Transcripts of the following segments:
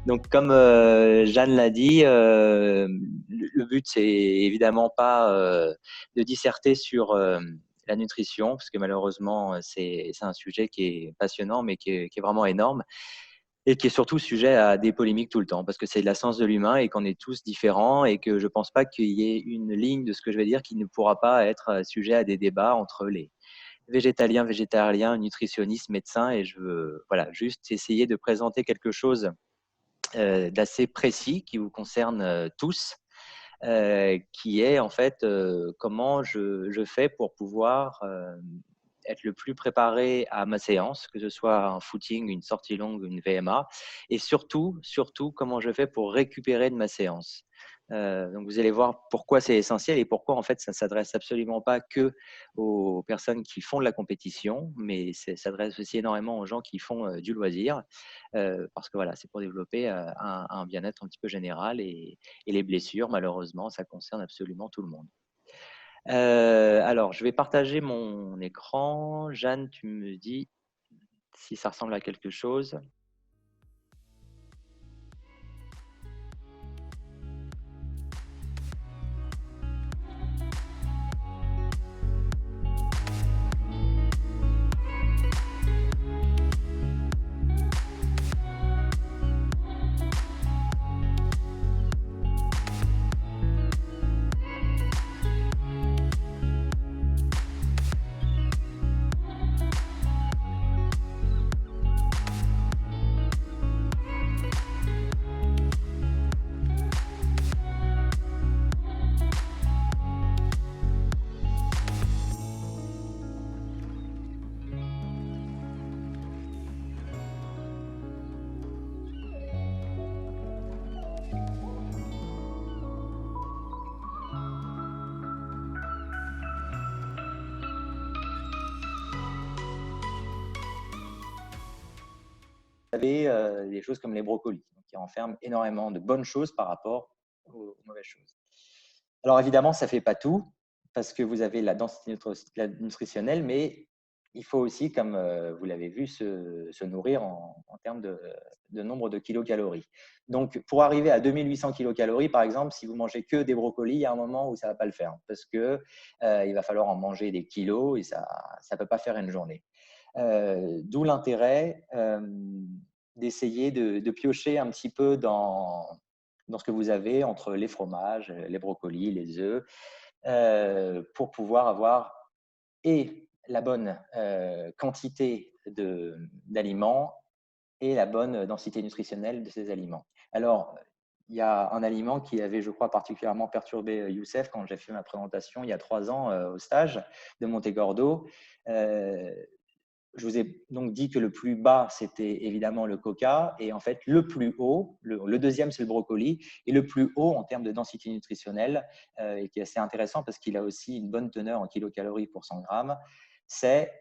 Donc, comme Jeanne l'a dit, le but, c'est évidemment pas de disserter sur la nutrition, parce que malheureusement, c'est un sujet qui est passionnant, mais qui est vraiment énorme, et qui est surtout sujet à des polémiques tout le temps, parce que c'est de la science de l'humain et qu'on est tous différents, et que je ne pense pas qu'il y ait une ligne de ce que je vais dire qui ne pourra pas être sujet à des débats entre les végétariens, nutritionnistes, médecins, et je veux voilà, juste essayer de présenter quelque chose d'assez précis qui vous concerne tous, qui est en fait comment je fais pour pouvoir être le plus préparé à ma séance, que ce soit un footing, une sortie longue, une VMA, et surtout comment je fais pour récupérer de ma séance. Donc vous allez voir pourquoi c'est essentiel et pourquoi en fait ça ne s'adresse absolument pas que aux personnes qui font de la compétition, mais ça s'adresse aussi énormément aux gens qui font du loisir, parce que voilà, c'est pour développer un bien-être un petit peu général, et les blessures, malheureusement, ça concerne absolument tout le monde. Alors, je vais partager mon écran. Jeanne, tu me dis si ça ressemble à quelque chose. Vous avez des choses comme les brocolis, qui renferment énormément de bonnes choses par rapport aux mauvaises choses. Alors évidemment, ça ne fait pas tout, parce que vous avez la densité nutritionnelle, mais il faut aussi, comme vous l'avez vu, se nourrir en termes de nombre de kilocalories. Donc, pour arriver à 2800 kilocalories, par exemple, si vous mangez que des brocolis, il y a un moment où ça ne va pas le faire, parce qu'il va falloir en manger des kilos et ça ne peut pas faire une journée. D'où l'intérêt d'essayer de piocher un petit peu dans ce que vous avez entre les fromages, les brocolis, les œufs, pour pouvoir avoir et la bonne quantité d'aliments et la bonne densité nutritionnelle de ces aliments. Alors, il y a un aliment qui avait, je crois, particulièrement perturbé Youssef quand j'ai fait ma présentation il y a 3 ans au stage de Montegordo. Je vous ai donc dit que le plus bas, c'était évidemment le coca. Et en fait, le plus haut, le deuxième, c'est le brocoli. Et le plus haut en termes de densité nutritionnelle, et qui est assez intéressant parce qu'il a aussi une bonne teneur en kilocalories pour 100 grammes, c'est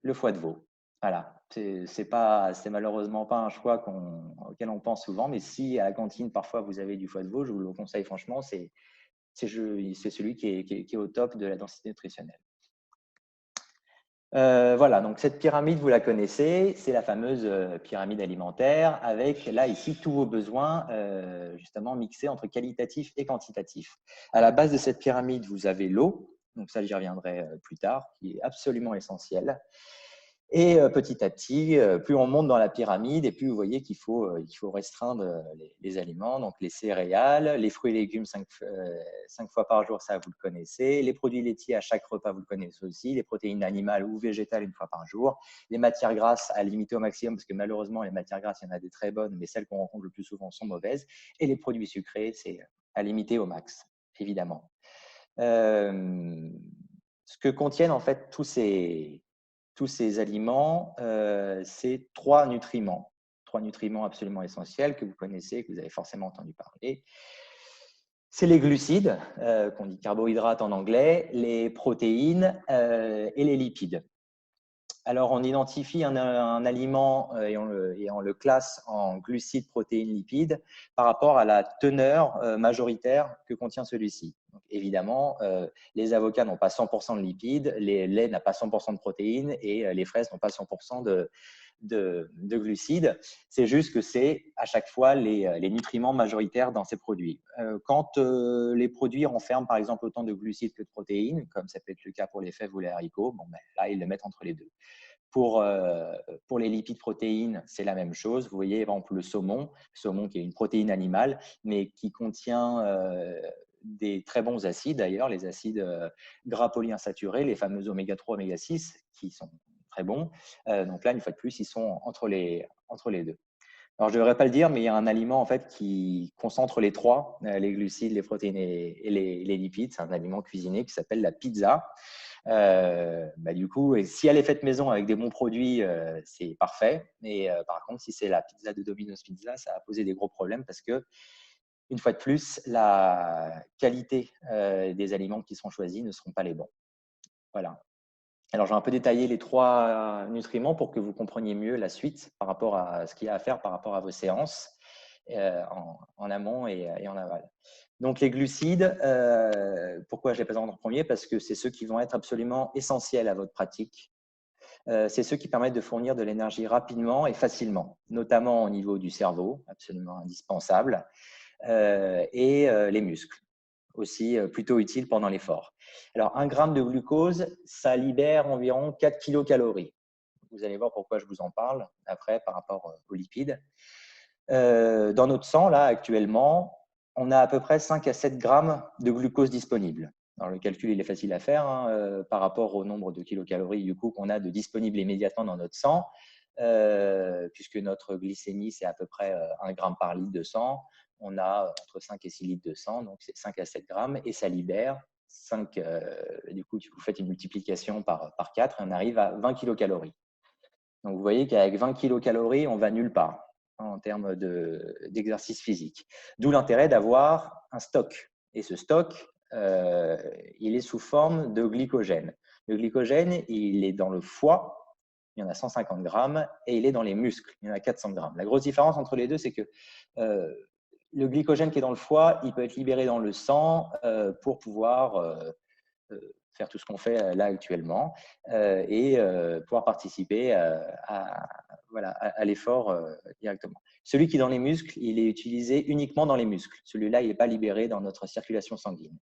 le foie de veau. Voilà. C'est malheureusement pas un choix auquel on pense souvent. Mais si à la cantine, parfois, vous avez du foie de veau, je vous le conseille franchement, c'est celui qui est au top de la densité nutritionnelle. Voilà, donc cette pyramide, vous la connaissez, c'est la fameuse pyramide alimentaire avec, là, ici, tous vos besoins justement mixés entre qualitatif et quantitatif. À la base de cette pyramide, vous avez l'eau, donc ça, j'y reviendrai plus tard, qui est absolument essentielle. Et petit à petit, plus on monte dans la pyramide, et plus vous voyez qu'il faut restreindre les aliments, donc les céréales, les fruits et légumes 5 fois par jour, ça vous le connaissez, les produits laitiers à chaque repas, vous le connaissez aussi, les protéines animales ou végétales 1 fois par jour, les matières grasses à limiter au maximum, parce que malheureusement, les matières grasses, il y en a des très bonnes, mais celles qu'on rencontre le plus souvent sont mauvaises, et les produits sucrés, c'est à limiter au max, évidemment. Ce que contiennent en fait tous ces aliments, c'est 3 nutriments absolument essentiels que vous connaissez, que vous avez forcément entendu parler. C'est les glucides, qu'on dit carbohydrates en anglais, les protéines et les lipides. Alors, on identifie un aliment et on le classe en glucides, protéines, lipides par rapport à la teneur majoritaire que contient celui-ci. Donc, évidemment, les avocats n'ont pas 100% de lipides, les laits n'ont pas 100% de protéines et les fraises n'ont pas 100% de glucides. C'est juste que c'est à chaque fois les nutriments majoritaires dans ces produits. Quand les produits renferment par exemple autant de glucides que de protéines, comme ça peut être le cas pour les fèves ou les haricots, bon, ben, là, ils le mettent entre les deux. Pour les lipides protéines, c'est la même chose. Vous voyez, par exemple, le saumon qui est une protéine animale, mais qui contient des très bons acides, d'ailleurs, les acides gras polyinsaturés, les fameux oméga 3, oméga 6, qui sont très bons. Donc là, une fois de plus, ils sont entre les deux. Alors, je ne devrais pas le dire, mais il y a un aliment en fait qui concentre les trois, les glucides, les protéines et les lipides. C'est un aliment cuisiné qui s'appelle la pizza. Du coup, et si elle est faite maison avec des bons produits, c'est parfait. Mais par contre, si c'est la pizza de Domino's Pizza, ça va poser des gros problèmes parce que, une fois de plus, la qualité des aliments qui seront choisis ne seront pas les bons. Voilà. Alors, je vais un peu détailler les trois nutriments pour que vous compreniez mieux la suite par rapport à ce qu'il y a à faire par rapport à vos séances en amont et en aval. Donc, les glucides, pourquoi je les présente en premier? Parce que c'est ceux qui vont être absolument essentiels à votre pratique. C'est ceux qui permettent de fournir de l'énergie rapidement et facilement, notamment au niveau du cerveau, absolument indispensable, et les muscles, aussi plutôt utiles pendant l'effort. Alors, 1 gramme de glucose, ça libère environ 4 kilocalories. Vous allez voir pourquoi je vous en parle après par rapport aux lipides. Dans notre sang, là, actuellement, on a à peu près 5 à 7 grammes de glucose disponible. Alors, le calcul, il est facile à faire par rapport au nombre de kilocalories du coup, qu'on a de disponibles immédiatement dans notre sang, puisque notre glycémie, c'est à peu près 1 gramme par litre de sang. On a entre 5 et 6 litres de sang, donc c'est 5 à 7 grammes, et ça libère 5, du coup, vous faites une multiplication par 4 et on arrive à 20 kilocalories. Donc, vous voyez qu'avec 20 kilocalories, on va nulle part en termes d'exercice physique. D'où l'intérêt d'avoir un stock. Et ce stock, il est sous forme de glycogène. Le glycogène, il est dans le foie, il y en a 150 grammes, et il est dans les muscles, il y en a 400 grammes. La grosse différence entre les deux, c'est que le glycogène qui est dans le foie, il peut être libéré dans le sang pour pouvoir faire tout ce qu'on fait là actuellement et pouvoir participer à l'effort directement. Celui qui est dans les muscles, il est utilisé uniquement dans les muscles. Celui-là, il n'est pas libéré dans notre circulation sanguine.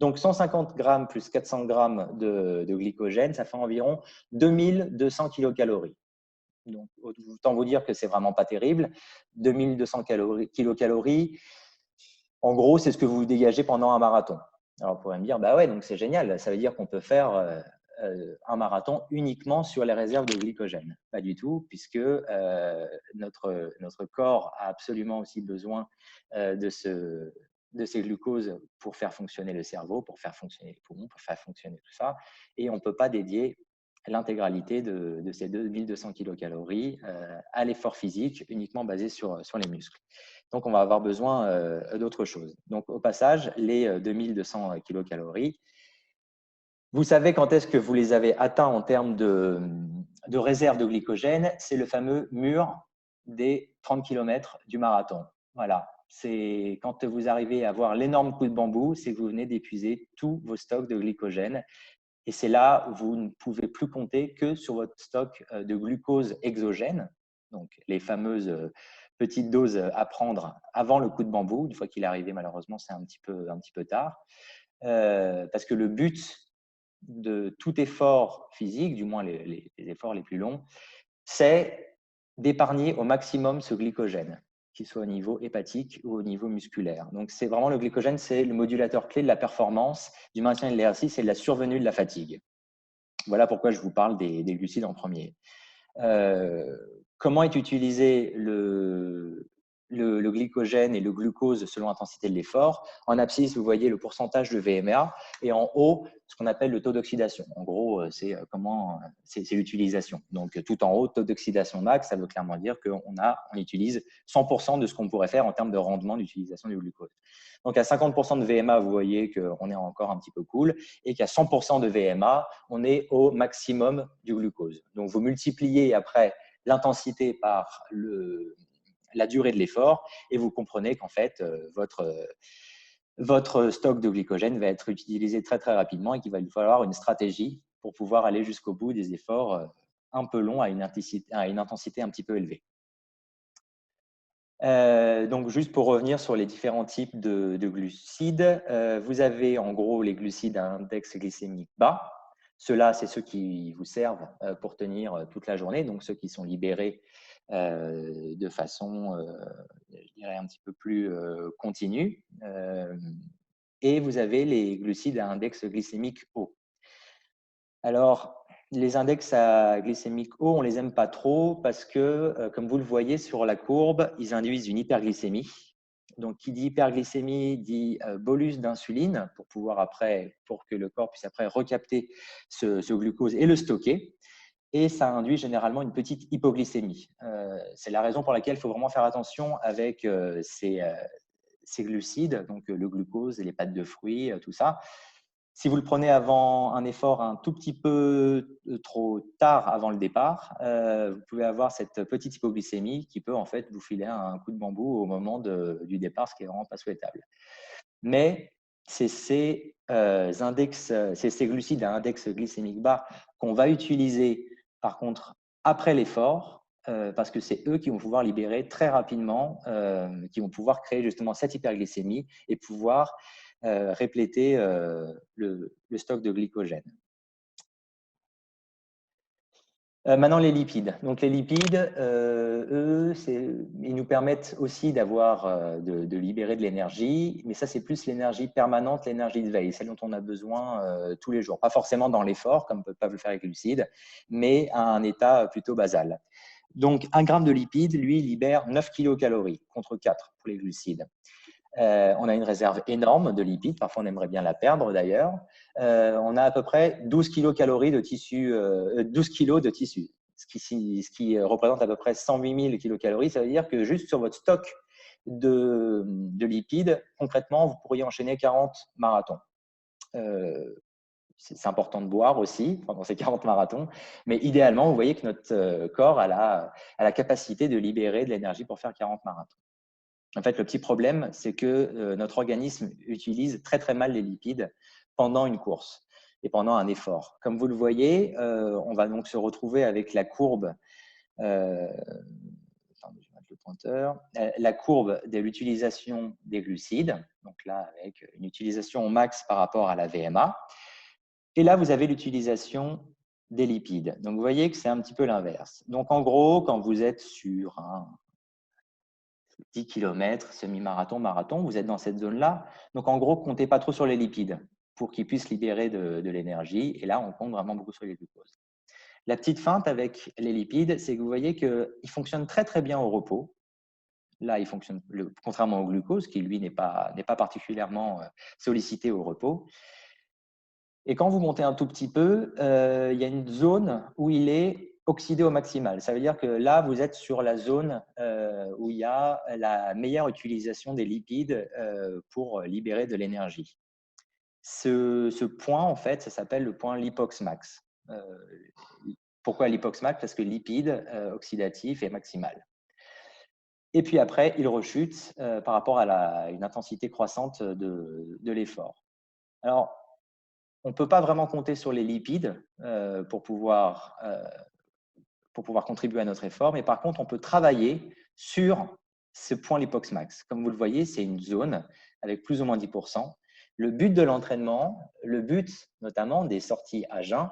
Donc, 150 grammes plus 400 grammes de glycogène, ça fait environ 2200 kilocalories. Donc, autant vous dire que c'est vraiment pas terrible. 2200 kilocalories, en gros, c'est ce que vous dégagez pendant un marathon. Alors, on pourrait me dire, bah ouais, donc c'est génial, ça veut dire qu'on peut faire un marathon uniquement sur les réserves de glycogène. Pas du tout, puisque notre corps a absolument aussi besoin de ces glucoses pour faire fonctionner le cerveau, pour faire fonctionner les poumons, pour faire fonctionner tout ça. Et on ne peut pas dédier l'intégralité de ces 2200 kilocalories à l'effort physique uniquement basé sur les muscles. Donc, on va avoir besoin d'autre chose. Donc, au passage, les 2200 kilocalories, vous savez quand est-ce que vous les avez atteints en termes de réserve de glycogène? C'est le fameux mur des 30 km du marathon. Voilà, c'est quand vous arrivez à avoir l'énorme coup de bambou, c'est que vous venez d'épuiser tous vos stocks de glycogène. Et c'est là où vous ne pouvez plus compter que sur votre stock de glucose exogène, donc les fameuses petites doses à prendre avant le coup de bambou. Une fois qu'il est arrivé, malheureusement, c'est un petit peu tard. Parce que le but de tout effort physique, du moins les efforts les plus longs, c'est d'épargner au maximum ce glycogène, qu'il soit au niveau hépatique ou au niveau musculaire. Donc, c'est vraiment le glycogène, c'est le modulateur clé de la performance, du maintien de l'exercice et de la survenue de la fatigue. Voilà pourquoi je vous parle des glucides en premier. Comment est utilisé le glycogène et le glucose selon l'intensité de l'effort? En abscisse, vous voyez le pourcentage de VMA et en haut, ce qu'on appelle le taux d'oxydation. En gros, c'est l'utilisation. Donc, tout en haut, taux d'oxydation max, ça veut clairement dire qu'on utilise 100% de ce qu'on pourrait faire en termes de rendement d'utilisation du glucose. Donc, à 50% de VMA, vous voyez qu'on est encore un petit peu cool et qu'à 100% de VMA, on est au maximum du glucose. Donc, vous multipliez après l'intensité par la durée de l'effort et vous comprenez qu'en fait, votre stock de glycogène va être utilisé très, très rapidement et qu'il va lui falloir une stratégie pour pouvoir aller jusqu'au bout des efforts un peu long à une intensité un petit peu élevée. Donc, juste pour revenir sur les différents types de glucides, vous avez en gros les glucides à index glycémique bas. Ceux-là, c'est ceux qui vous servent pour tenir toute la journée, donc ceux qui sont libérés de façon, je dirais, un petit peu plus continue. Et vous avez les glucides à index glycémique haut. Alors, les index à glycémique haut, on ne les aime pas trop parce que, comme vous le voyez sur la courbe, ils induisent une hyperglycémie. Donc, qui dit hyperglycémie dit bolus d'insuline pour que le corps puisse après recapter ce glucose et le stocker. Et ça induit généralement une petite hypoglycémie. C'est la raison pour laquelle il faut vraiment faire attention avec ces glucides, donc le glucose et les pâtes de fruits, tout ça. Si vous le prenez avant un effort un tout petit peu trop tard avant le départ, vous pouvez avoir cette petite hypoglycémie qui peut en fait vous filer un coup de bambou au moment du départ, ce qui est vraiment pas souhaitable. Mais c'est ces glucides à index glycémique bas qu'on va utiliser par contre après l'effort, parce que c'est eux qui vont pouvoir libérer très rapidement, qui vont pouvoir créer justement cette hyperglycémie et pouvoir répléter le stock de glycogène. Maintenant, les lipides. Donc, les lipides, eux, ils nous permettent aussi de libérer de l'énergie, mais ça, c'est plus l'énergie permanente, l'énergie de veille, celle dont on a besoin tous les jours. Pas forcément dans l'effort, comme peuvent le faire les glucides, mais à un état plutôt basal. Donc, 1 gramme de lipides, lui, libère 9 kilocalories contre 4 pour les glucides. On a une réserve énorme de lipides, parfois on aimerait bien la perdre d'ailleurs. On a à peu près 12 kilocalories de tissu, 12 kilos de tissu, ce qui représente à peu près 108 000 kilocalories. Ça veut dire que juste sur votre stock de lipides, concrètement, vous pourriez enchaîner 40 marathons. C'est important de boire aussi pendant ces 40 marathons, mais idéalement, vous voyez que notre corps a la capacité de libérer de l'énergie pour faire 40 marathons. En fait, le petit problème, c'est que notre organisme utilise très très mal les lipides pendant une course et pendant un effort. Comme vous le voyez, on va donc se retrouver avec la courbe, attendez, je vais mettre le pointeur, la courbe de l'utilisation des glucides, donc là avec une utilisation au max par rapport à la VMA. Et là, vous avez l'utilisation des lipides. Donc, vous voyez que c'est un petit peu l'inverse. Donc, en gros, quand vous êtes sur un 10 km, semi-marathon, marathon, vous êtes dans cette zone-là. Donc, en gros, comptez pas trop sur les lipides pour qu'ils puissent libérer de l'énergie. Et là, on compte vraiment beaucoup sur les glucoses. La petite feinte avec les lipides, c'est que vous voyez qu'ils fonctionnent très, très bien au repos. Là, ils fonctionnent, contrairement au glucose, qui, lui, n'est pas particulièrement sollicité au repos. Et quand vous montez un tout petit peu, il y a une zone où il est oxydé au maximal. Ça veut dire que là, vous êtes sur la zone où il y a la meilleure utilisation des lipides pour libérer de l'énergie. Ce point, en fait, ça s'appelle le point lipox max. Pourquoi lipox max? Parce que lipide oxydatif est maximal. Et puis après, il rechute par rapport à une intensité croissante de l'effort. Alors, on ne peut pas vraiment compter sur les lipides pour pouvoir contribuer à notre effort, mais par contre, on peut travailler sur ce point lipox max. Comme vous le voyez, c'est une zone avec plus ou moins 10%. Le but de l'entraînement, le but notamment des sorties à jeun,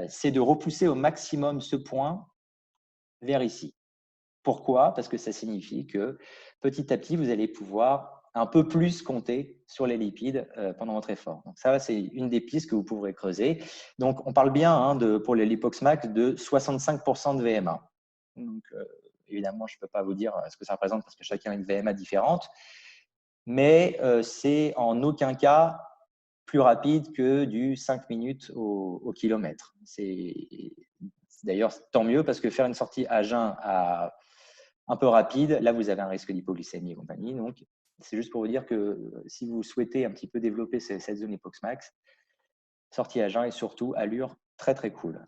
c'est de repousser au maximum ce point vers ici. Pourquoi? Parce que ça signifie que petit à petit, vous allez pouvoir un peu plus compter sur les lipides pendant votre effort. Donc ça, c'est une des pistes que vous pourrez creuser. Donc, on parle bien pour les Lipox Max de 65% de VMA. Donc, évidemment, je ne peux pas vous dire ce que ça représente parce que chacun a une VMA différente, mais c'est en aucun cas plus rapide que du 5 minutes au kilomètre. C'est d'ailleurs tant mieux parce que faire une sortie à jeun un peu rapide, là, vous avez un risque d'hypoglycémie et compagnie. Donc, c'est juste pour vous dire que si vous souhaitez un petit peu développer cette zone hypox max, sortie à jeun et surtout allure très, très cool.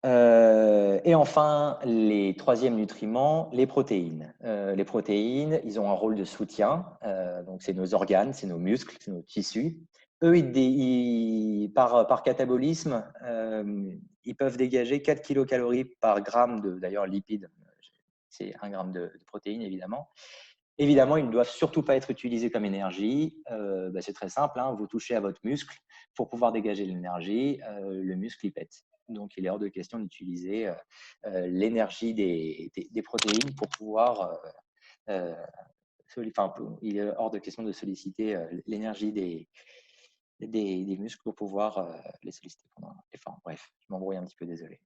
Et enfin, les troisièmes nutriments, les protéines. Les protéines, ils ont un rôle de soutien. Donc, c'est nos organes, c'est nos muscles, c'est nos tissus. Eux, par catabolisme, ils peuvent dégager 4 kilocalories par gramme de, d'ailleurs, lipides. C'est 1 gramme de protéines, évidemment. Évidemment, ils ne doivent surtout pas être utilisés comme énergie. C'est très simple, hein, vous touchez à votre muscle pour pouvoir dégager l'énergie, le muscle il pète. Donc, il est hors de question d'utiliser l'énergie des protéines pour pouvoir, il est hors de question de solliciter l'énergie des muscles pour pouvoir les solliciter pendant l'effort. Bref, je m'embrouille un petit peu, désolé.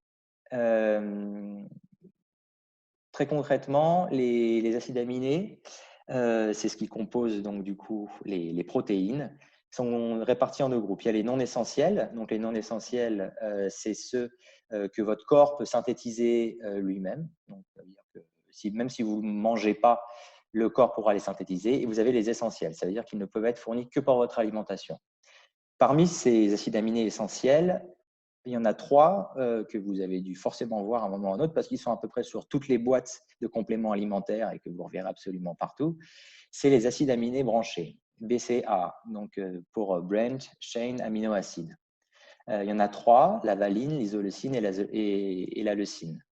Très concrètement, les acides aminés, c'est ce qui compose donc du coup les protéines, sont répartis en deux groupes. Il y a les non essentiels. Donc les non essentiels, c'est ceux que votre corps peut synthétiser lui-même. Donc ça veut dire que même si vous ne mangez pas, le corps pourra les synthétiser. Et vous avez les essentiels. Ça veut dire qu'ils ne peuvent être fournis que par votre alimentation. Parmi ces acides aminés essentiels, il y en a 3 que vous avez dû forcément voir à un moment ou à un autre parce qu'ils sont à peu près sur toutes les boîtes de compléments alimentaires et que vous reverrez absolument partout. C'est les acides aminés branchés, BCA, donc pour Branch Chain Amino Acid. Il y en a 3, la valine, l'isoleucine et la leucine.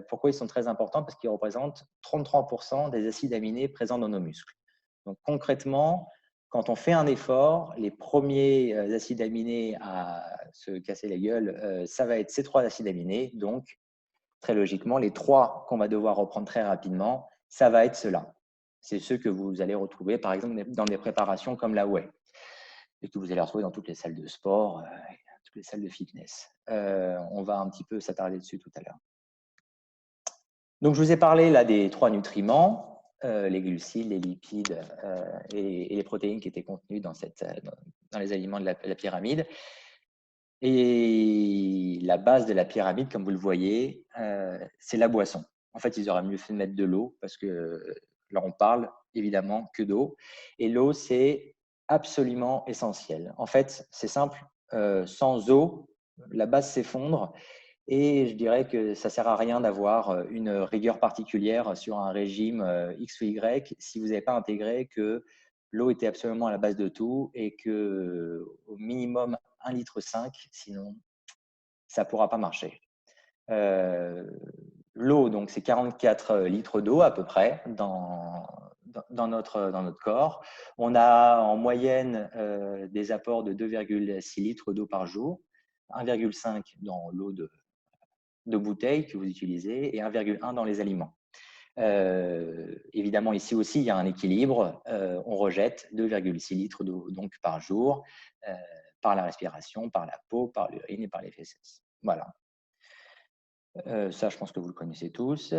Pourquoi ils sont très importants? Parce qu'ils représentent 33% des acides aminés présents dans nos muscles. Donc concrètement, quand on fait un effort, les premiers acides aminés à se casser la gueule, ça va être ces 3 acides aminés. Donc, très logiquement, les 3 qu'on va devoir reprendre très rapidement, ça va être ceux-là. C'est ceux que vous allez retrouver, par exemple, dans des préparations comme la whey et que vous allez retrouver dans toutes les salles de sport, toutes les salles de fitness. On va un petit peu s'attarder dessus tout à l'heure. Donc, je vous ai parlé là des 3 nutriments. Les glucides, les lipides et les protéines qui étaient contenues dans les aliments de la pyramide. Et la base de la pyramide, comme vous le voyez, c'est la boisson. En fait, ils auraient mieux fait de mettre de l'eau parce que là, on parle évidemment que d'eau. Et l'eau, c'est absolument essentiel. En fait, c'est simple, sans eau, la base s'effondre. Et je dirais que ça ne sert à rien d'avoir une rigueur particulière sur un régime X ou Y si vous n'avez pas intégré que l'eau était absolument à la base de tout et qu'au minimum 1,5 litre, sinon ça ne pourra pas marcher. L'eau, donc c'est 44 litres d'eau à peu près dans notre corps. On a en moyenne des apports de 2,6 litres d'eau par jour, 1,5 dans l'eau de bouteilles que vous utilisez et 1,1 dans les aliments. Évidemment, ici aussi, il y a un équilibre. On rejette 2,6 litres d'eau donc par jour par la respiration, par la peau, par l'urine et par les fesses. Voilà. Ça, je pense que vous le connaissez tous.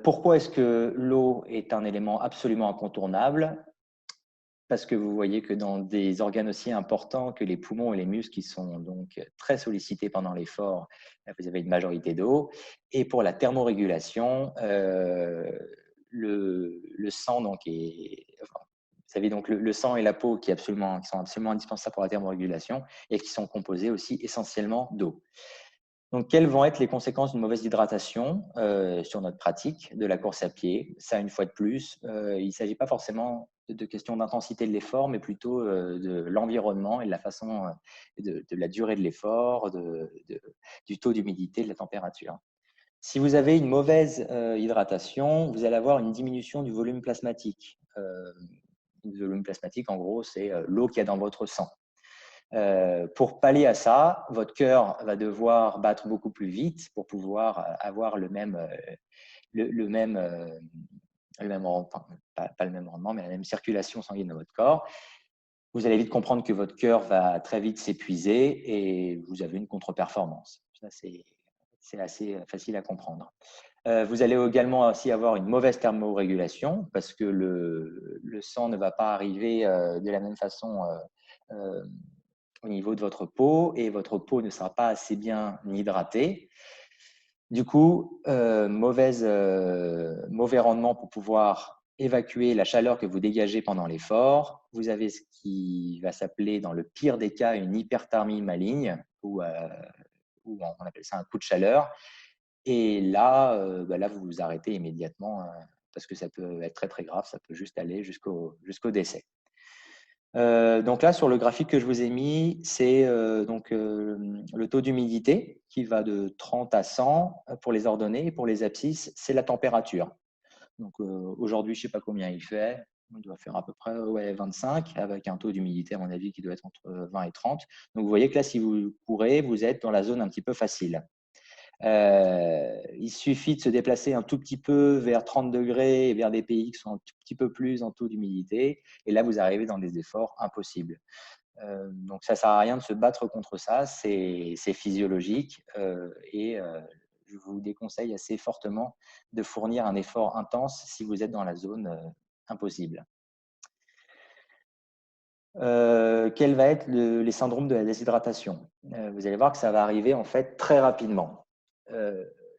Pourquoi est-ce que l'eau est un élément absolument incontournable? Parce que vous voyez que dans des organes aussi importants que les poumons et les muscles qui sont donc très sollicités pendant l'effort, vous avez une majorité d'eau. Et pour la thermorégulation, le sang donc vous savez donc le sang et la peau qui sont absolument indispensables pour la thermorégulation et qui sont composés aussi essentiellement d'eau. Donc, quelles vont être les conséquences d'une mauvaise hydratation sur notre pratique de la course à pied? Ça, une fois de plus, il ne s'agit pas forcément de questions d'intensité de l'effort, mais plutôt de l'environnement et de la façon, de la durée de l'effort, du taux d'humidité, de la température. Si vous avez une mauvaise hydratation, vous allez avoir une diminution du volume plasmatique. Le volume plasmatique, en gros, c'est l'eau qu'il y a dans votre sang. Pour pallier à ça, votre cœur va devoir battre beaucoup plus vite pour pouvoir avoir le même rendement, pas le même rendement, mais la même circulation sanguine dans votre corps. Vous allez vite comprendre que votre cœur va très vite s'épuiser et vous avez une contre-performance. Ça, c'est assez facile à comprendre. Vous allez également aussi avoir une mauvaise thermorégulation parce que le sang ne va pas arriver de la même façon au niveau de votre peau et votre peau ne sera pas assez bien hydratée. Du coup, mauvais rendement pour pouvoir évacuer la chaleur que vous dégagez pendant l'effort. Vous avez ce qui va s'appeler, dans le pire des cas, une hyperthermie maligne ou ou on appelle ça un coup de chaleur. Et là, là, vous vous arrêtez immédiatement parce que ça peut être très, très grave. Ça peut juste aller jusqu'au décès. Donc là, sur le graphique que je vous ai mis, c'est le taux d'humidité qui va de 30 à 100 pour les ordonnées. Et pour les abscisses, c'est la température. Donc aujourd'hui, je ne sais pas combien il fait. On doit faire à peu près 25 avec un taux d'humidité, à mon avis, qui doit être entre 20 et 30. Donc vous voyez que là, si vous courez, vous êtes dans la zone un petit peu facile. Il suffit de se déplacer un tout petit peu vers 30 degrés et vers des pays qui sont un tout petit peu plus en taux d'humidité. Et là, vous arrivez dans des efforts impossibles. Donc, ça ne sert à rien de se battre contre ça. C'est physiologique. Je vous déconseille assez fortement de fournir un effort intense si vous êtes dans la zone impossible. Quels vont être les syndromes de la déshydratation? Vous allez voir que ça va arriver en fait très rapidement.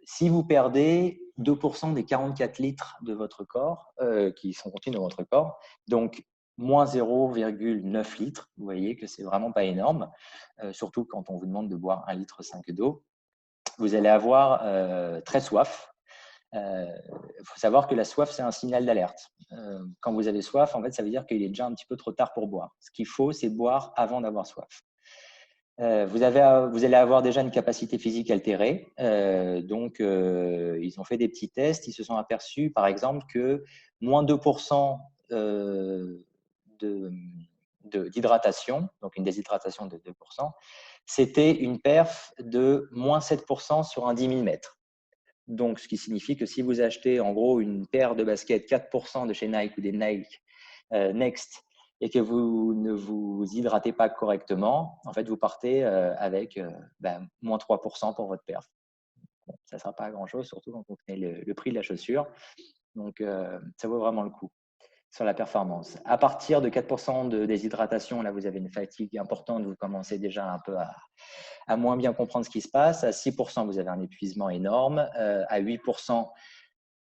Si vous perdez 2% des 44 litres de votre corps qui sont contenus dans votre corps, donc moins 0,9 litres, vous voyez que c'est vraiment pas énorme, surtout quand on vous demande de boire 1,5 litre d'eau. Vous allez avoir très soif. Il faut savoir que la soif, c'est un signal d'alerte. Quand vous avez soif, en fait, ça veut dire qu'il est déjà un petit peu trop tard pour boire. Ce qu'il faut, c'est boire avant d'avoir soif. Vous allez avoir déjà une capacité physique altérée. Ils ont fait des petits tests. Ils se sont aperçus, par exemple, que moins 2% d'hydratation, donc une déshydratation de 2%, c'était une perf de moins 7% sur un 10 000 mètres. Donc, ce qui signifie que si vous achetez en gros une paire de baskets 4% de chez Nike ou des Nike Next et que vous ne vous hydratez pas correctement, en fait, vous partez avec moins 3% pour votre perf. Bon, ça ne sera pas grand-chose, surtout quand vous prenez le prix de la chaussure. Donc, ça vaut vraiment le coup sur la performance. À partir de 4% de déshydratation, là, vous avez une fatigue importante, vous commencez déjà un peu à moins bien comprendre ce qui se passe. À 6%, vous avez un épuisement énorme. À 8%,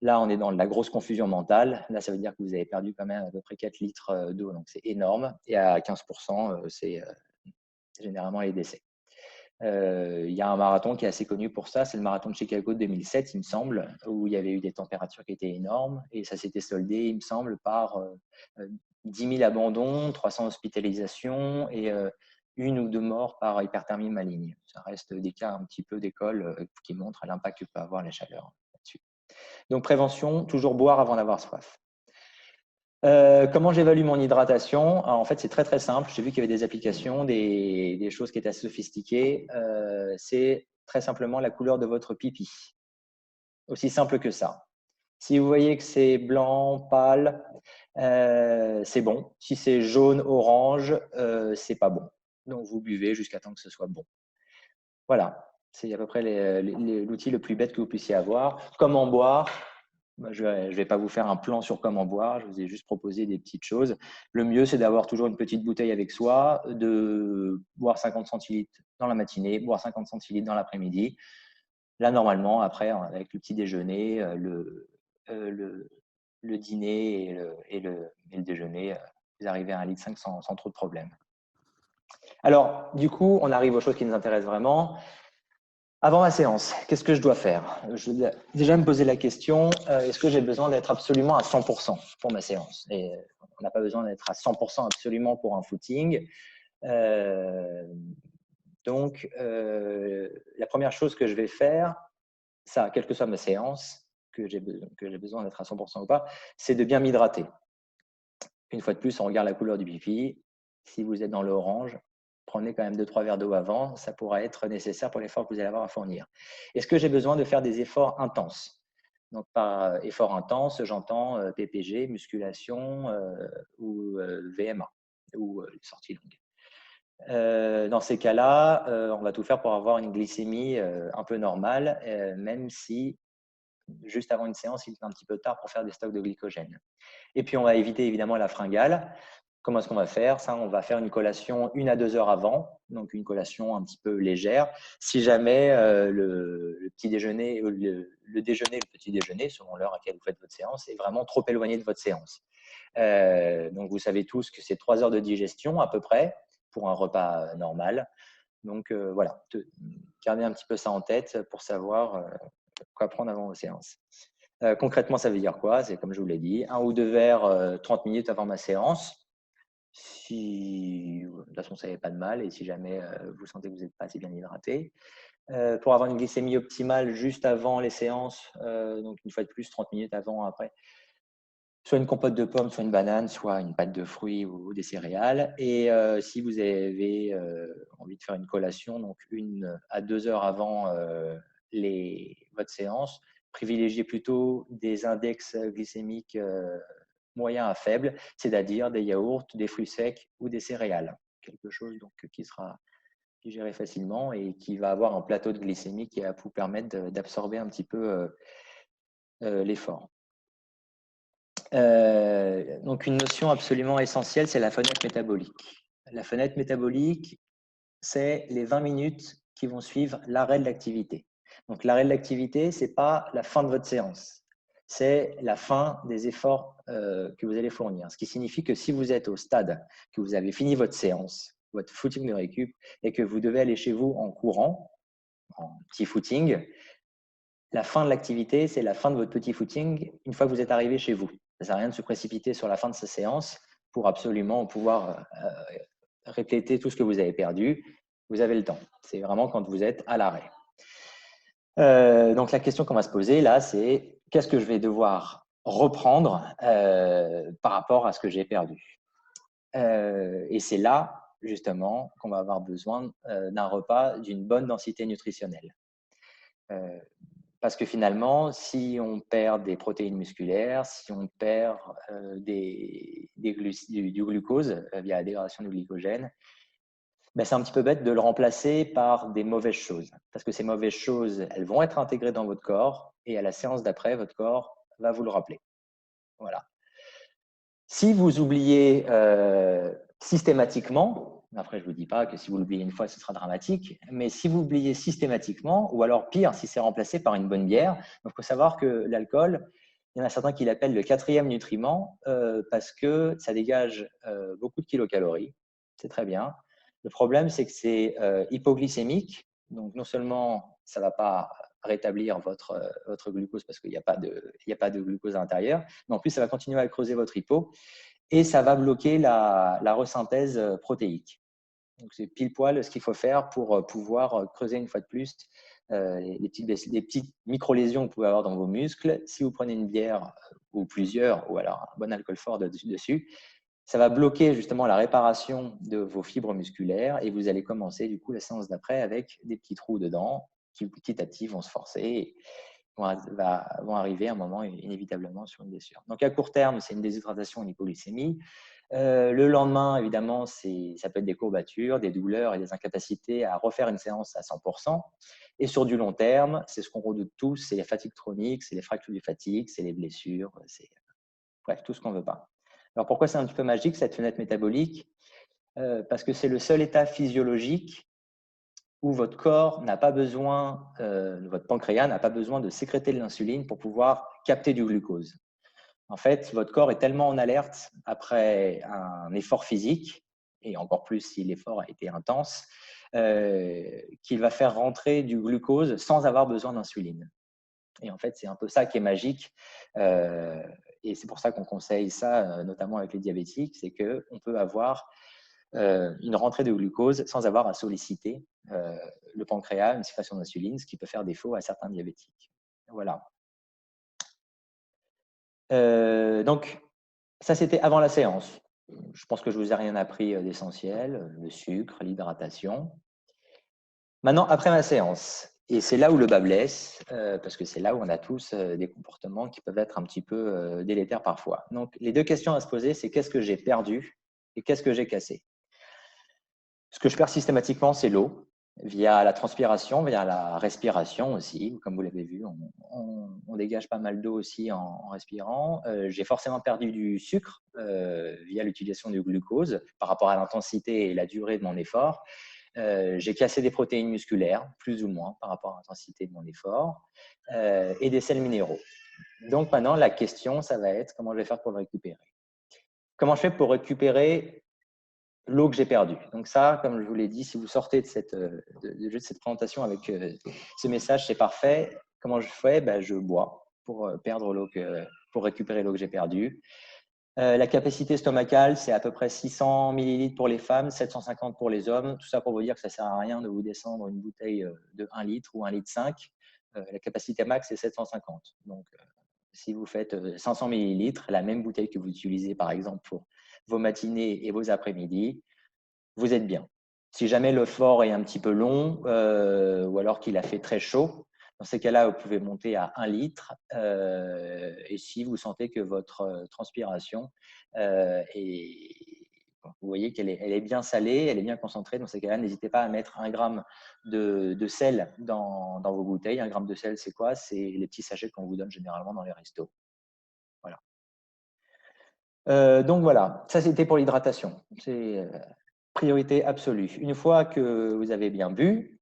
là, on est dans de la grosse confusion mentale. Là, ça veut dire que vous avez perdu quand même à peu près 4 litres d'eau, donc c'est énorme. Et à 15%, c'est généralement les décès. Il y a un marathon qui est assez connu pour ça, c'est le marathon de Chicago de 2007, il me semble, où il y avait eu des températures qui étaient énormes et ça s'était soldé, il me semble, par 10 000 abandons, 300 hospitalisations et une ou deux morts par hyperthermie maligne. Ça reste des cas un petit peu d'école qui montrent l'impact que peut avoir la chaleur là-dessus. Donc prévention, toujours boire avant d'avoir soif. Comment j'évalue mon hydratation? Alors, en fait, c'est très, très simple. J'ai vu qu'il y avait des applications, des choses qui étaient assez sophistiquées. C'est très simplement la couleur de votre pipi. Aussi simple que ça. Si vous voyez que c'est blanc, pâle, c'est bon. Si c'est jaune, orange, c'est pas bon. Donc, vous buvez jusqu'à temps que ce soit bon. Voilà. C'est à peu près l'outil le plus bête que vous puissiez avoir. Comment boire? Je ne vais pas vous faire un plan sur comment boire, je vous ai juste proposé des petites choses. Le mieux, c'est d'avoir toujours une petite bouteille avec soi, de boire 50 centilitres dans la matinée, boire 50 centilitres dans l'après-midi. Là, normalement, après, avec le petit déjeuner, le dîner et le déjeuner, vous arrivez à 1,5 litre sans trop de problème. Alors, du coup, on arrive aux choses qui nous intéressent vraiment. Avant ma séance, qu'est-ce que je dois faire? Je dois déjà me poser la question, est-ce que j'ai besoin d'être absolument à 100% pour ma séance? Et on n'a pas besoin d'être à 100% absolument pour un footing. La première chose que je vais faire, ça, quelle que soit ma séance, que j'ai besoin d'être à 100% ou pas, c'est de bien m'hydrater. Une fois de plus, on regarde la couleur du pipi. Si vous êtes dans l'orange, prenez quand même 2-3 verres d'eau avant, ça pourra être nécessaire pour l'effort que vous allez avoir à fournir. Est-ce que j'ai besoin de faire des efforts intenses? Donc, par effort intense, j'entends PPG, musculation ou VMA, ou sortie longue. Dans ces cas-là, on va tout faire pour avoir une glycémie un peu normale, même si juste avant une séance, il est un petit peu tard pour faire des stocks de glycogène. Et puis, on va éviter évidemment la fringale. Comment est-ce qu'on va faire ça? On va faire une collation 1 à 2 heures avant, donc une collation un petit peu légère. Si jamais le petit déjeuner, le déjeuner, le petit déjeuner, selon l'heure à laquelle vous faites votre séance, est vraiment trop éloigné de votre séance. Donc, vous savez tous que c'est 3 heures de digestion à peu près pour un repas normal. Donc, voilà, gardez un petit peu ça en tête pour savoir quoi prendre avant vos séances. Concrètement, ça veut dire quoi? C'est comme je vous l'ai dit, 1 ou 2 verres 30 minutes avant ma séance. Si, de toute façon, ça n'est pas de mal. Et si jamais vous sentez que vous n'êtes pas assez bien hydraté, pour avoir une glycémie optimale juste avant les séances, donc une fois de plus, 30 minutes avant, après, soit une compote de pommes, soit une banane, soit une pâte de fruits ou des céréales. Et si vous avez envie de faire une collation, donc 1 à 2 heures avant votre séance, privilégiez plutôt des index glycémiques moyens à faibles, c'est-à-dire des yaourts, des fruits secs ou des céréales. Quelque chose donc qui sera digéré facilement et qui va avoir un plateau de glycémie qui va vous permettre d'absorber un petit peu l'effort. Donc, une notion absolument essentielle, c'est la fenêtre métabolique. La fenêtre métabolique, c'est les 20 minutes qui vont suivre l'arrêt de l'activité. Donc, l'arrêt de l'activité, ce n'est pas la fin de votre séance, c'est la fin des efforts que vous allez fournir. Ce qui signifie que si vous êtes au stade que vous avez fini votre séance, votre footing de récup, et que vous devez aller chez vous en courant, en petit footing, la fin de l'activité, c'est la fin de votre petit footing une fois que vous êtes arrivé chez vous. Ça ne sert à rien de se précipiter sur la fin de sa séance pour absolument pouvoir répléter tout ce que vous avez perdu. Vous avez le temps. C'est vraiment quand vous êtes à l'arrêt. Donc, la question qu'on va se poser là, c'est qu'est-ce que je vais devoir reprendre par rapport à ce que j'ai perdu? Et c'est là, justement, qu'on va avoir besoin d'un repas d'une bonne densité nutritionnelle. Parce que finalement, si on perd des protéines musculaires, si on perd du glucose via la dégradation du glycogène, ben c'est un petit peu bête de le remplacer par des mauvaises choses. Parce que ces mauvaises choses, elles vont être intégrées dans votre corps et à la séance d'après, votre corps va vous le rappeler. Voilà. Si vous oubliez systématiquement, après je ne vous dis pas que si vous l'oubliez une fois, ce sera dramatique, mais si vous oubliez systématiquement, ou alors pire, si c'est remplacé par une bonne bière, il faut savoir que l'alcool, il y en a certains qui l'appellent le 4e nutriment parce que ça dégage beaucoup de kilocalories, c'est très bien. Le problème, c'est que c'est hypoglycémique, donc non seulement ça ne va pas rétablir votre glucose parce qu'il n'y a pas de glucose à l'intérieur, mais en plus, ça va continuer à creuser votre hypo et ça va bloquer la resynthèse protéique. Donc, c'est pile poil ce qu'il faut faire pour pouvoir creuser une fois de plus les petites micro-lésions que vous pouvez avoir dans vos muscles. Si vous prenez une bière ou plusieurs, ou alors un bon alcool fort dessus, ça va bloquer justement la réparation de vos fibres musculaires et vous allez commencer du coup la séance d'après avec des petits trous dedans qui petit à petit vont se forcer et vont arriver à un moment inévitablement sur une blessure. Donc à court terme, c'est une déshydratation, une hypoglycémie. Le lendemain, évidemment, ça peut être des courbatures, des douleurs et des incapacités à refaire une séance à 100%. Et sur du long terme, c'est ce qu'on redoute tous, c'est les fatigues chroniques, c'est les fractures du fatigue, c'est les blessures, c'est bref, tout ce qu'on ne veut pas. Alors pourquoi c'est un petit peu magique cette fenêtre métabolique? Parce que c'est le seul état physiologique où votre corps n'a pas besoin, votre pancréas n'a pas besoin de sécréter de l'insuline pour pouvoir capter du glucose. En fait, votre corps est tellement en alerte après un effort physique, et encore plus si l'effort a été intense, qu'il va faire rentrer du glucose sans avoir besoin d'insuline. Et en fait, c'est un peu ça qui est magique. Et c'est pour ça qu'on conseille ça, notamment avec les diabétiques, c'est qu'on peut avoir une rentrée de glucose sans avoir à solliciter le pancréas, une sécrétion d'insuline, ce qui peut faire défaut à certains diabétiques. Voilà. Donc, ça, c'était avant la séance. Je pense que je ne vous ai rien appris d'essentiel, le sucre, l'hydratation. Maintenant, après ma séance, et c'est là où le bât blesse, parce que c'est là où on a tous des comportements qui peuvent être un petit peu délétères parfois. Donc, les 2 questions à se poser, c'est qu'est-ce que j'ai perdu et qu'est-ce que j'ai cassé? Ce que je perds systématiquement, c'est l'eau, via la transpiration, via la respiration aussi. Comme vous l'avez vu, on dégage pas mal d'eau aussi en respirant. J'ai forcément perdu du sucre via l'utilisation du glucose par rapport à l'intensité et la durée de mon effort. J'ai cassé des protéines musculaires, plus ou moins, par rapport à l'intensité de mon effort, et des sels minéraux. Donc maintenant, la question, ça va être comment je vais faire pour le récupérer. Comment je fais pour récupérer l'eau que j'ai perdue. Donc ça, comme je vous l'ai dit, si vous sortez de cette présentation avec ce message, c'est parfait. Comment je fais? Je bois pour pour récupérer l'eau que j'ai perdue. La capacité stomacale, c'est à peu près 600 millilitres pour les femmes, 750 pour les hommes. Tout ça pour vous dire que ça ne sert à rien de vous descendre une bouteille de 1 litre ou 1,5 litre. La capacité max, c'est 750. Donc, si vous faites 500 millilitres, la même bouteille que vous utilisez par exemple pour vos matinées et vos après-midi, vous êtes bien. Si jamais l'effort est un petit peu long ou alors qu'il a fait très chaud, dans ces cas-là, vous pouvez monter à 1 litre. Et si vous sentez que votre transpiration vous voyez qu'elle est bien salée, elle est bien concentrée, dans ces cas-là, n'hésitez pas à mettre 1 gramme de sel dans vos bouteilles. 1 gramme de sel, c'est quoi? C'est les petits sachets qu'on vous donne généralement dans les restos. Voilà. Donc voilà, ça c'était pour l'hydratation. C'est priorité absolue. Une fois que vous avez bien bu,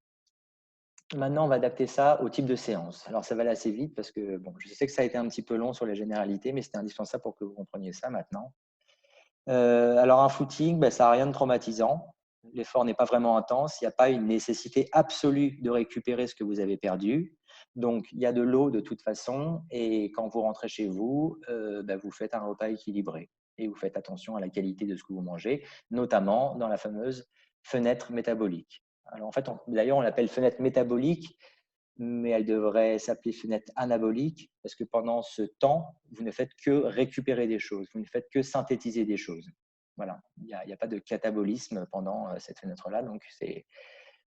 maintenant on va adapter ça au type de séance. Alors ça va aller assez vite parce que bon, je sais que ça a été un petit peu long sur les généralités, mais c'était indispensable pour que vous compreniez ça maintenant. Alors un footing, ça n'a rien de traumatisant. L'effort n'est pas vraiment intense. Il n'y a pas une nécessité absolue de récupérer ce que vous avez perdu. Donc, il y a de l'eau de toute façon. Et quand vous rentrez chez vous, vous faites un repas équilibré. Et vous faites attention à la qualité de ce que vous mangez, notamment dans la fameuse fenêtre métabolique. Alors, en fait, d'ailleurs, on l'appelle fenêtre métabolique, mais elle devrait s'appeler fenêtre anabolique parce que pendant ce temps, vous ne faites que récupérer des choses, vous ne faites que synthétiser des choses. Voilà, il n'y a pas de catabolisme pendant cette fenêtre-là. Donc,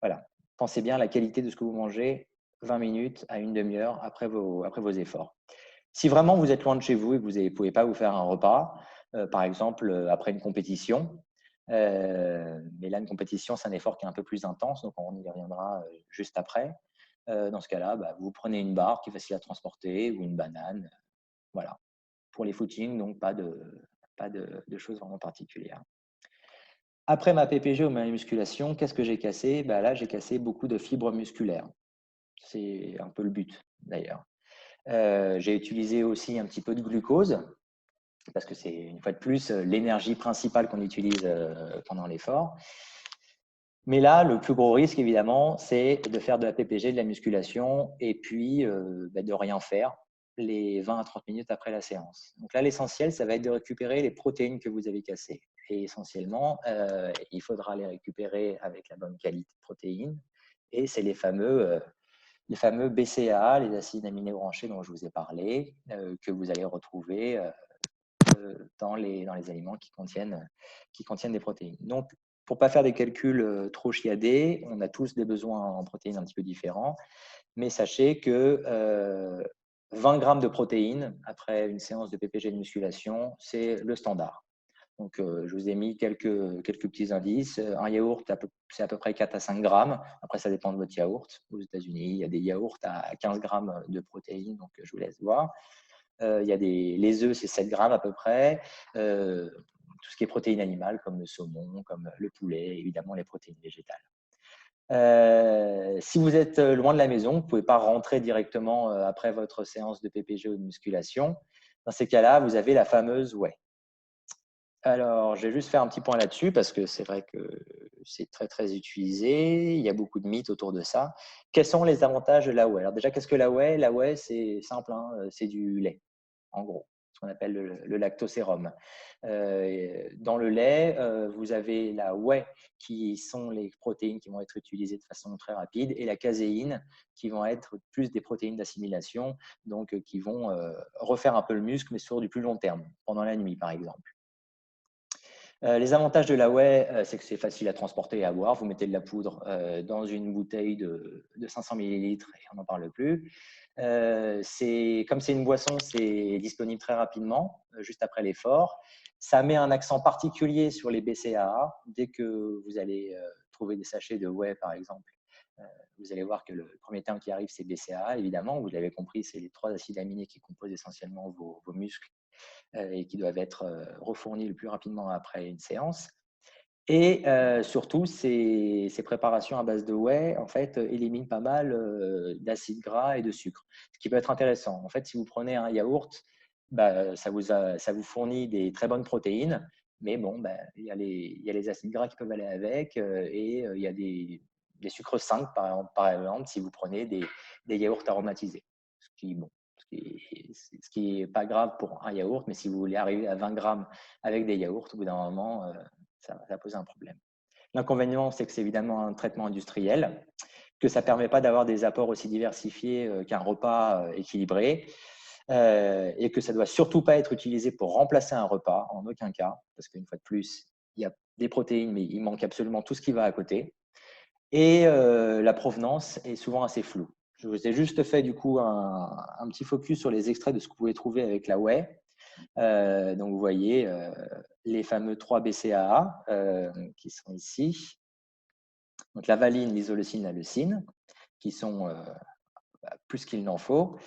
voilà. Pensez bien à la qualité de ce que vous mangez 20 minutes à une demi-heure après vos efforts. Si vraiment vous êtes loin de chez vous et que vous ne pouvez pas vous faire un repas, par exemple après une compétition, mais là, une compétition, c'est un effort qui est un peu plus intense, donc on y reviendra juste après. Dans ce cas-là, vous prenez une barre qui est facile à transporter ou une banane. Voilà. Pour les footings, donc pas de choses vraiment particulières. Après ma PPG ou ma musculation, qu'est-ce que j'ai cassé? Là, j'ai cassé beaucoup de fibres musculaires. C'est un peu le but, d'ailleurs. J'ai utilisé aussi un petit peu de glucose, parce que c'est, une fois de plus, l'énergie principale qu'on utilise pendant l'effort. Mais là, le plus gros risque, évidemment, c'est de faire de la PPG, de la musculation, et puis de rien faire les 20 à 30 minutes après la séance. Donc là, l'essentiel, ça va être de récupérer les protéines que vous avez cassées. Et essentiellement, il faudra les récupérer avec la bonne qualité de protéines. Et c'est les fameux BCAA, les acides aminés branchés dont je vous ai parlé, que vous allez retrouver dans les aliments qui contiennent des protéines. Donc, pour ne pas faire des calculs trop chiadés, on a tous des besoins en protéines un petit peu différents, mais sachez que 20 grammes de protéines après une séance de PPG de musculation, c'est le standard. Donc, je vous ai mis quelques petits indices. Un yaourt, c'est à peu près 4 à 5 grammes. Après, ça dépend de votre yaourt. Aux États-Unis, il y a des yaourts à 15 grammes de protéines, donc je vous laisse voir. Il y a les œufs, c'est 7 grammes à peu près. Tout ce qui est protéines animales, comme le saumon, comme le poulet, évidemment les protéines végétales. Si vous êtes loin de la maison, vous ne pouvez pas rentrer directement après votre séance de PPG ou de musculation. Dans ces cas-là, vous avez la fameuse whey. Alors, je vais juste faire un petit point là-dessus parce que c'est vrai que c'est très, très utilisé. Il y a beaucoup de mythes autour de ça. Quels sont les avantages de la whey? Alors déjà, qu'est-ce que la whey? La whey, c'est simple, hein, c'est du lait, en gros, ce qu'on appelle le lactosérum. Dans le lait, vous avez la whey, qui sont les protéines qui vont être utilisées de façon très rapide, et la caséine, qui vont être plus des protéines d'assimilation, donc qui vont refaire un peu le muscle, mais sur du plus long terme, pendant la nuit, par exemple. Les avantages de la whey, c'est que c'est facile à transporter et à boire. Vous mettez de la poudre dans une bouteille de 500 millilitres et on n'en parle plus. Comme c'est une boisson, c'est disponible très rapidement, juste après l'effort. Ça met un accent particulier sur les BCAA. Dès que vous allez trouver des sachets de whey, par exemple, vous allez voir que le premier terme qui arrive, c'est BCAA, évidemment. Vous l'avez compris, c'est les 3 acides aminés qui composent essentiellement vos muscles et qui doivent être refournis le plus rapidement après une séance. Et surtout, ces préparations à base de whey, en fait, éliminent pas mal d'acides gras et de sucre, ce qui peut être intéressant. En fait, si vous prenez un yaourt, ça vous fournit des très bonnes protéines, mais bon, ben, il y a les acides gras qui peuvent aller avec et il y a des sucres simples, par exemple, si vous prenez des yaourts aromatisés. Ce qui, bon, ce qui est pas grave pour un yaourt, mais si vous voulez arriver à 20 grammes avec des yaourts, au bout d'un moment, ça pose un problème. L'inconvénient, c'est que c'est évidemment un traitement industriel, que ça ne permet pas d'avoir des apports aussi diversifiés qu'un repas équilibré, et que ça ne doit surtout pas être utilisé pour remplacer un repas, en aucun cas, parce qu'une fois de plus, il y a des protéines, mais il manque absolument tout ce qui va à côté. Et la provenance est souvent assez floue. Je vous ai juste fait du coup un petit focus sur les extraits de ce que vous pouvez trouver avec la whey. Donc vous voyez les fameux 3 BCAA qui sont ici. Donc la valine, l'isoleucine, la leucine, qui sont plus qu'il n'en faut.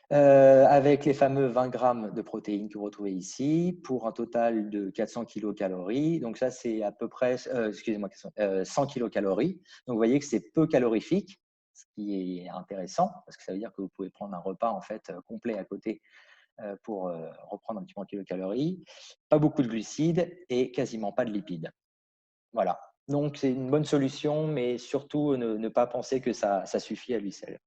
Avec les fameux 20 grammes de protéines que vous retrouvez ici, pour un total de 400 kilocalories. Donc ça, c'est à peu près, excusez-moi, 100 kilocalories. Donc vous voyez que c'est peu calorifique, ce qui est intéressant, parce que ça veut dire que vous pouvez prendre un repas en fait complet à côté pour reprendre un petit peu en kilocalories. Pas beaucoup de glucides et quasiment pas de lipides. Voilà. Donc c'est une bonne solution, mais surtout ne pas penser que ça suffit à lui seul.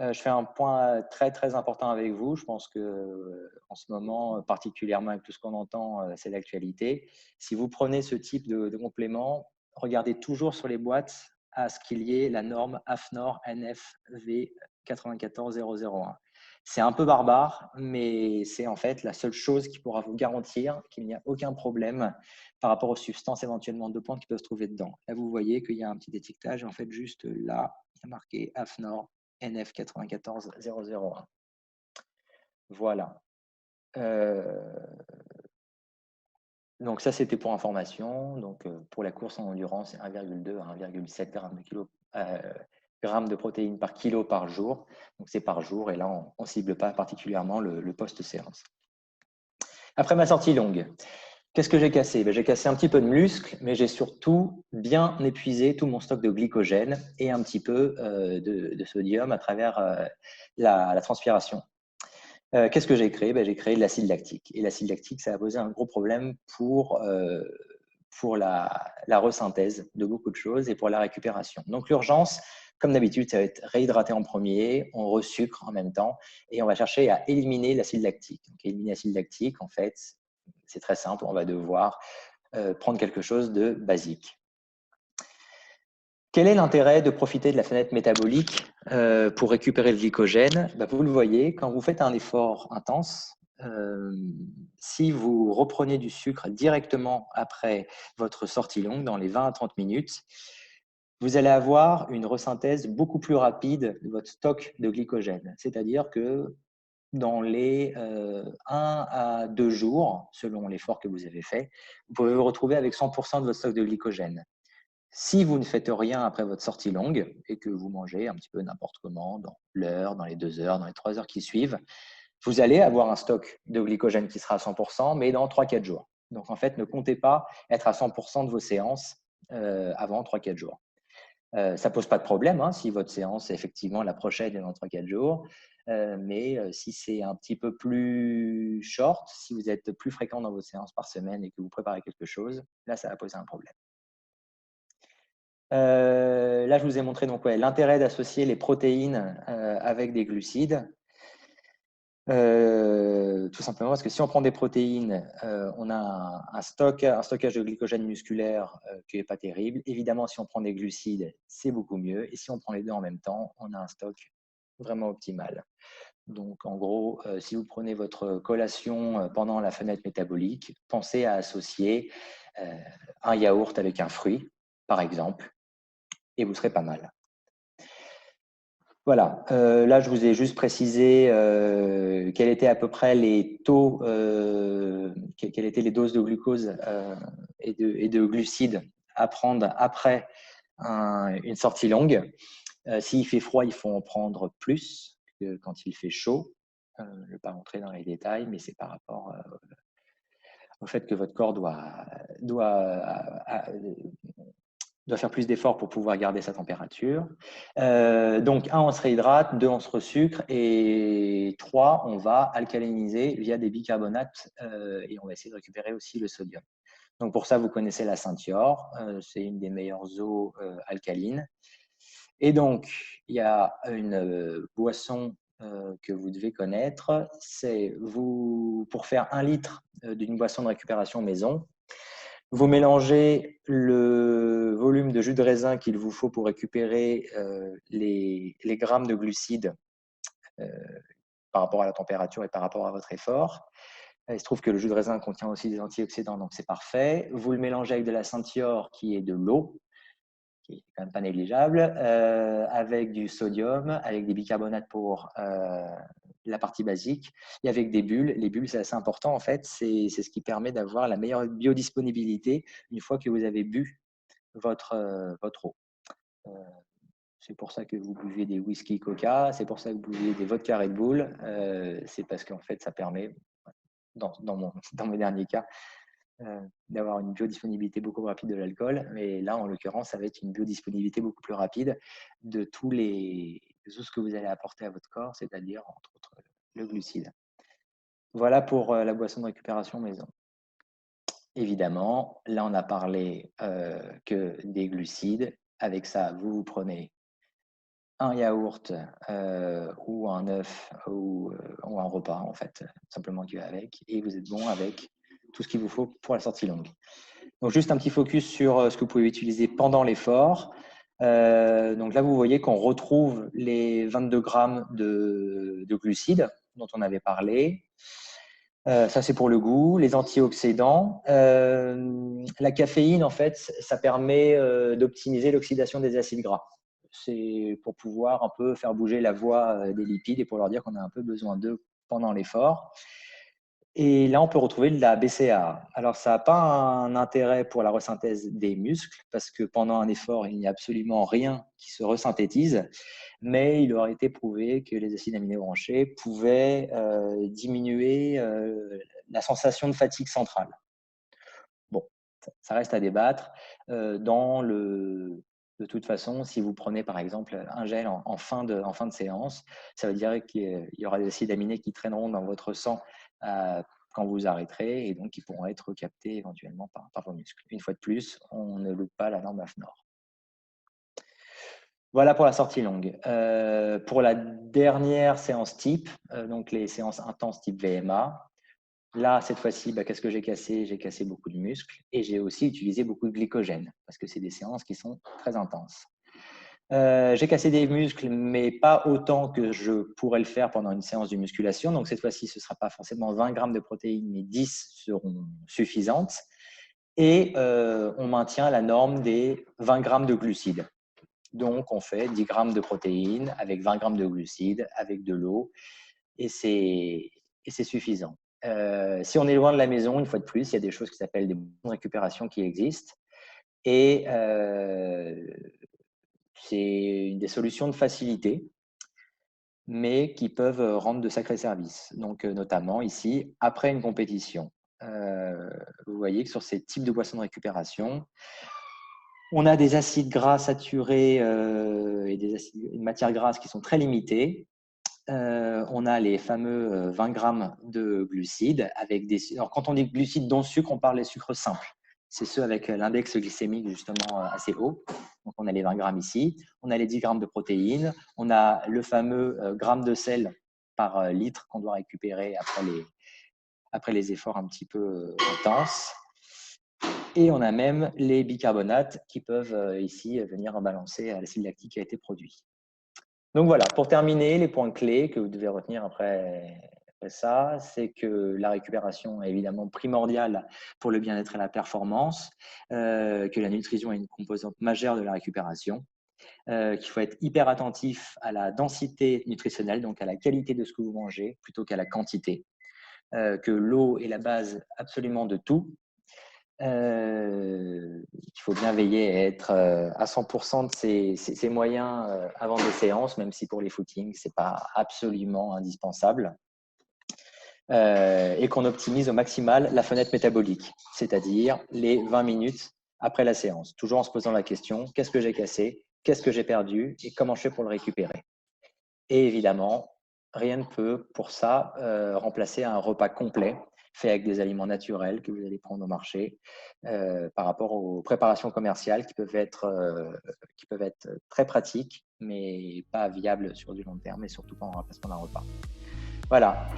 Je fais un point très, très important avec vous. Je pense que en ce moment, particulièrement avec tout ce qu'on entend, c'est l'actualité. Si vous prenez ce type de complément, regardez toujours sur les boîtes à ce qu'il y ait la norme AFNOR NFV 94001. C'est un peu barbare, mais c'est en fait la seule chose qui pourra vous garantir qu'il n'y a aucun problème par rapport aux substances éventuellement dopantes qui peuvent se trouver dedans. Là, vous voyez qu'il y a un petit étiquetage. En fait, juste là, il y a marqué AFNOR NF 94001. Voilà. Donc ça, c'était pour information. Donc pour la course en endurance, c'est 1,2 à 1,7 grammes de protéines par kilo par jour. Donc c'est par jour et là, on ne cible pas particulièrement le post-séance. Après ma sortie longue, qu'est-ce que j'ai cassé? J'ai cassé un petit peu de muscle, mais j'ai surtout bien épuisé tout mon stock de glycogène et un petit peu de sodium à travers la transpiration. Qu'est-ce que j'ai créé? J'ai créé de l'acide lactique. Et l'acide lactique, ça a posé un gros problème pour la resynthèse de beaucoup de choses et pour la récupération. Donc l'urgence, comme d'habitude, ça va être réhydrater en premier, on resucre en même temps et on va chercher à éliminer l'acide lactique. Donc éliminer l'acide lactique, en fait, c'est très simple, on va devoir prendre quelque chose de basique. Quel est l'intérêt de profiter de la fenêtre métabolique pour récupérer le glycogène? Vous le voyez, quand vous faites un effort intense, si vous reprenez du sucre directement après votre sortie longue, dans les 20 à 30 minutes, vous allez avoir une resynthèse beaucoup plus rapide de votre stock de glycogène. C'est-à-dire que dans les 1 à 2 jours, selon l'effort que vous avez fait, vous pouvez vous retrouver avec 100% de votre stock de glycogène. Si vous ne faites rien après votre sortie longue et que vous mangez un petit peu n'importe comment, dans l'heure, dans les 2 heures, dans les 3 heures qui suivent, vous allez avoir un stock de glycogène qui sera à 100%, mais dans 3-4 jours. Donc, en fait, ne comptez pas être à 100% de vos séances avant 3-4 jours. Ça ne pose pas de problème si votre séance est effectivement la prochaine est dans 3-4 jours. Mais si c'est un petit peu plus short, si vous êtes plus fréquent dans vos séances par semaine et que vous préparez quelque chose, là, ça va poser un problème. Là, je vous ai montré l'intérêt d'associer les protéines avec des glucides. Tout simplement parce que si on prend des protéines, on a un stockage de glycogène musculaire qui n'est pas terrible. Évidemment, si on prend des glucides, c'est beaucoup mieux. Et si on prend les deux en même temps, on a un stock vraiment optimal. Donc, en gros, si vous prenez votre collation pendant la fenêtre métabolique, pensez à associer un yaourt avec un fruit, par exemple, et vous serez pas mal. Voilà, là je vous ai juste précisé quels étaient à peu près les taux, quelles étaient les doses de glucose et de glucides à prendre après une sortie longue. S'il fait froid, il faut en prendre plus que quand il fait chaud. Je ne vais pas rentrer dans les détails, mais c'est par rapport au fait que votre corps doit doit faire plus d'efforts pour pouvoir garder sa température. Donc, 1, on se réhydrate, 2, on se resucre et 3, on va alcaliniser via des bicarbonates et on va essayer de récupérer aussi le sodium. Donc, pour ça, vous connaissez la Saint-Thior. C'est une des meilleures eaux alcalines. Et donc, il y a une boisson que vous devez connaître. C'est pour faire 1 litre d'une boisson de récupération maison, vous mélangez le volume de jus de raisin qu'il vous faut pour récupérer les grammes de glucides par rapport à la température et par rapport à votre effort. Il se trouve que le jus de raisin contient aussi des antioxydants, donc c'est parfait. Vous le mélangez avec de la Saint-Thior, qui est de l'eau, qui est quand même pas négligeable, avec du sodium, avec des bicarbonates pour la partie basique, et avec des bulles. Les bulles, c'est assez important en fait, c'est ce qui permet d'avoir la meilleure biodisponibilité une fois que vous avez bu votre eau. C'est pour ça que vous buvez des whisky Coca, c'est pour ça que vous buvez des vodka Red Bull, c'est parce qu'en fait ça permet, dans mes derniers cas, d'avoir une biodisponibilité beaucoup plus rapide de l'alcool. Mais là, en l'occurrence, ça va être une biodisponibilité beaucoup plus rapide de tout ce que vous allez apporter à votre corps, c'est-à-dire, entre autres, le glucide. Voilà pour la boisson de récupération maison. Évidemment, là, on a parlé que des glucides. Avec ça, vous prenez un yaourt ou un œuf ou un repas, en fait, simplement qui va avec, et vous êtes bon avec tout ce qu'il vous faut pour la sortie longue. Donc, juste un petit focus sur ce que vous pouvez utiliser pendant l'effort. Donc là, vous voyez qu'on retrouve les 22 grammes de glucides dont on avait parlé. Ça, c'est pour le goût. Les antioxydants. La caféine, en fait, ça permet d'optimiser l'oxydation des acides gras. C'est pour pouvoir un peu faire bouger la voie des lipides et pour leur dire qu'on a un peu besoin d'eux pendant l'effort. Et là, on peut retrouver de la BCAA. Alors, ça n'a pas un intérêt pour la resynthèse des muscles, parce que pendant un effort, il n'y a absolument rien qui se resynthétise, mais il aurait été prouvé que les acides aminés branchés pouvaient diminuer la sensation de fatigue centrale. Bon, ça reste à débattre. De toute façon, si vous prenez par exemple un gel en fin de séance, ça veut dire qu'il y aura des acides aminés qui traîneront dans votre sang quand vous arrêterez et donc qui pourront être captés éventuellement par vos muscles. Une fois de plus, on ne loupe pas la norme AFNOR. Voilà pour la sortie longue. Pour la dernière séance type, donc les séances intenses type VMA, là, cette fois-ci, qu'est-ce que j'ai cassé? J'ai cassé beaucoup de muscles et j'ai aussi utilisé beaucoup de glycogène parce que c'est des séances qui sont très intenses. J'ai cassé des muscles, mais pas autant que je pourrais le faire pendant une séance de musculation. Donc, cette fois-ci, ce ne sera pas forcément 20 grammes de protéines, mais 10 seront suffisantes. Et on maintient la norme des 20 grammes de glucides. Donc, on fait 10 grammes de protéines avec 20 grammes de glucides, avec de l'eau, et c'est suffisant. Si on est loin de la maison, une fois de plus, il y a des choses qui s'appellent des bonnes récupérations qui existent. Et c'est des solutions de facilité, mais qui peuvent rendre de sacrés services. Donc, notamment ici, après une compétition. Vous voyez que sur ces types de boissons de récupération, on a des acides gras saturés et des matières grasses qui sont très limitées. On a les fameux 20 grammes de glucides. Alors, quand on dit glucides dont sucre, on parle des sucres simples. C'est ceux avec l'index glycémique justement assez haut. Donc, on a les 20 grammes ici. On a les 10 grammes de protéines. On a le fameux gramme de sel par litre qu'on doit récupérer après les efforts un petit peu intenses. Et on a même les bicarbonates qui peuvent ici venir balancer l'acide lactique qui a été produit. Donc voilà, pour terminer, les points clés que vous devez retenir après ça, c'est que la récupération est évidemment primordiale pour le bien-être et la performance, que la nutrition est une composante majeure de la récupération, qu'il faut être hyper attentif à la densité nutritionnelle, donc à la qualité de ce que vous mangez plutôt qu'à la quantité, que l'eau est la base absolument de tout. Il faut bien veiller à être à 100% de ses moyens avant des séances, même si pour les footings, ce n'est pas absolument indispensable. Et qu'on optimise au maximal la fenêtre métabolique, c'est-à-dire les 20 minutes après la séance, toujours en se posant la question, qu'est-ce que j'ai cassé, qu'est-ce que j'ai perdu et comment je fais pour le récupérer. Et évidemment, rien ne peut pour ça remplacer un repas complet fait avec des aliments naturels que vous allez prendre au marché par rapport aux préparations commerciales qui peuvent être très pratiques, mais pas viables sur du long terme et surtout pas en remplacement d'un repas. Voilà,